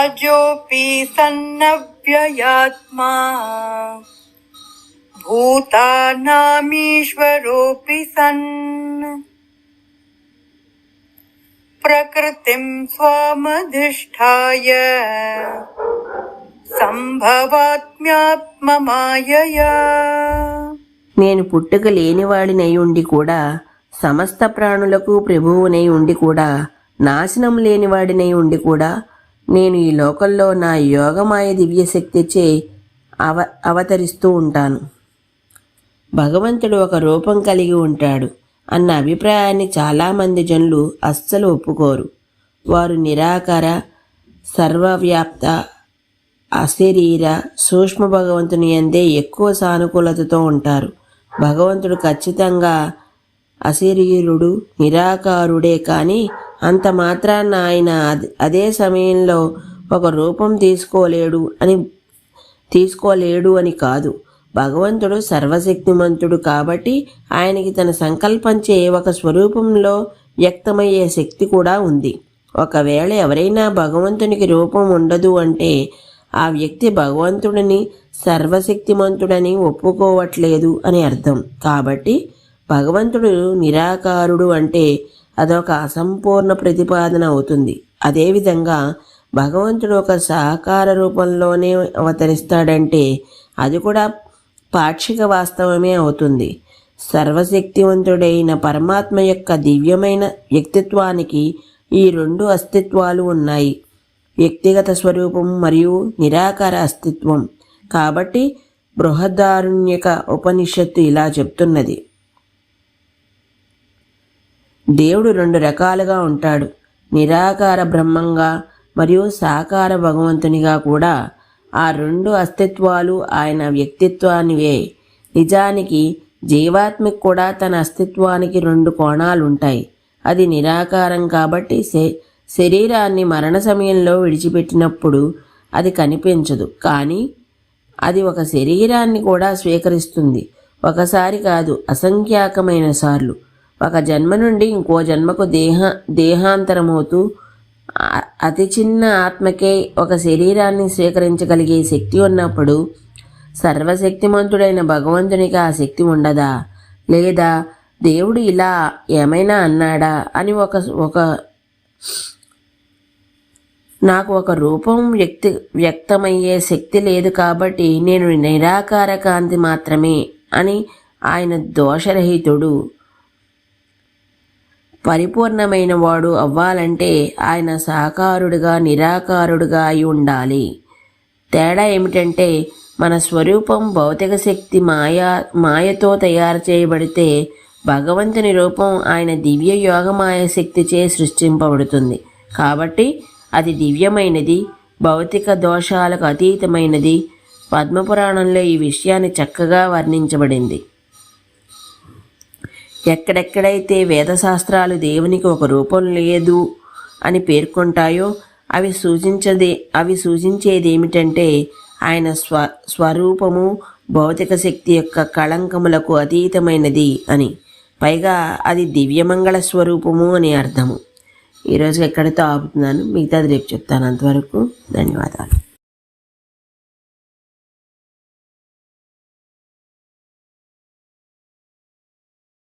अजोऽपि सन्नव्ययात्मा भूतानामीश्वरोऽपि सन् प्रकृतिं स्वामधिष्ठाय సంభవాత్మ్యాత్మమాయయా. నేను పుట్టుక లేనివాడినై ఉండి కూడా, సమస్త ప్రాణులకు ప్రభువునై ఉండి కూడా, నాశనం లేనివాడినై ఉండి కూడా, నేను ఈ లోకంలో నా యోగమాయ దివ్యశక్తిచే అవతరిస్తూ ఉంటాను. భగవంతుడు ఒక రూపం కలిగి ఉంటాడు అన్న అభిప్రాయాన్ని చాలామంది జనులు అస్సలు ఒప్పుకోరు. వారు నిరాకార, సర్వవ్యాప్త, అశరీర, సూక్ష్మ భగవంతుని యందే ఎక్కువ సానుకూలతతో ఉంటారు. భగవంతుడు ఖచ్చితంగా అశరీరుడు, నిరాకారుడే, కానీ అంత మాత్రాన ఆయన అదే సమయంలో ఒక రూపం తీసుకోలేడు అని కాదు. భగవంతుడు సర్వశక్తిమంతుడు కాబట్టి ఆయనకి తన సంకల్పంచే ఒక స్వరూపంలో వ్యక్తమయ్యే శక్తి కూడా ఉంది. ఒకవేళ ఎవరైనా భగవంతునికి రూపం ఉండదు అంటే ఆ వ్యక్తి భగవంతుడిని సర్వశక్తిమంతుడని ఒప్పుకోవట్లేదు అని అర్థం. కాబట్టి భగవంతుడు నిరాకారుడు అంటే అదొక అసంపూర్ణ ప్రతిపాదన అవుతుంది. అదేవిధంగా భగవంతుడు ఒక సాకార రూపంలోనే అవతరిస్తాడంటే అది కూడా పాక్షిక వాస్తవమే అవుతుంది. సర్వశక్తివంతుడైన పరమాత్మ యొక్క దివ్యమైన వ్యక్తిత్వానికి ఈ రెండు అస్తిత్వాలు ఉన్నాయి, వ్యక్తిగత స్వరూపం మరియు నిరాకార అస్తిత్వం. కాబట్టి బృహదారణ్యక ఉపనిషత్తు ఇలా చెప్తున్నది, దేవుడు రెండు రకాలుగా ఉంటాడు, నిరాకార బ్రహ్మంగా మరియు సాకార భగవంతునిగా కూడా. ఆ రెండు అస్తిత్వాలు ఆయన వ్యక్తిత్వానివే. నిజానికి జీవాత్మకి కూడా తన అస్తిత్వానికి రెండు కోణాలుంటాయి. అది నిరాకారం కాబట్టి శరీరాన్ని మరణ సమయంలో విడిచిపెట్టినప్పుడు అది కనిపించదు, కానీ అది ఒక శరీరాన్ని కూడా స్వీకరిస్తుంది. ఒకసారి కాదు, అసంఖ్యాకమైన సార్లు. ఒక జన్మ నుండి ఇంకో జన్మకు దేహాంతరమవుతూ అతి చిన్న ఆత్మకే ఒక శరీరాన్ని స్వీకరించగలిగే శక్తి ఉన్నప్పుడు సర్వశక్తిమంతుడైన భగవంతునికి ఆ శక్తి ఉండదా? లేదా దేవుడు ఇలా ఏమైనా అన్నాడా అని నాకు ఒక రూపం వ్యక్తమయ్యే శక్తి లేదు కాబట్టి నేను నిరాకార కాంతి మాత్రమే అని ఆయన దోషరహితుడు, పరిపూర్ణమైన వాడు అవ్వాలంటే ఆయన సాకారుడుగా నిరాకారుడుగా అయి ఉండాలి. తేడా ఏమిటంటే మన స్వరూపం భౌతిక శక్తి మాయతో తయారు చేయబడితే భగవంతుని రూపం ఆయన దివ్య యోగమాయ శక్తిచే సృష్టింపబడుతుంది. కాబట్టి అది దివ్యమైనది, భౌతిక దోషాలకు అతీతమైనది. పద్మపురాణంలో ఈ విషయాన్ని చక్కగా వర్ణించబడింది. ఎక్కడెక్కడైతే వేదశాస్త్రాలు దేవునికి ఒక రూపం లేదు అని పేర్కొంటాయో అవి సూచించేదేమిటంటే ఆయన స్వరూపము భౌతిక శక్తి యొక్క కళంకములకు అతీతమైనది అని. పైగా అది దివ్యమంగళ స్వరూపము అని అర్థము. ఈరోజు ఎక్కడితో ఆపుతున్నాను, మిగతాది రేపు చెప్తాను. అంతవరకు ధన్యవాదాలు.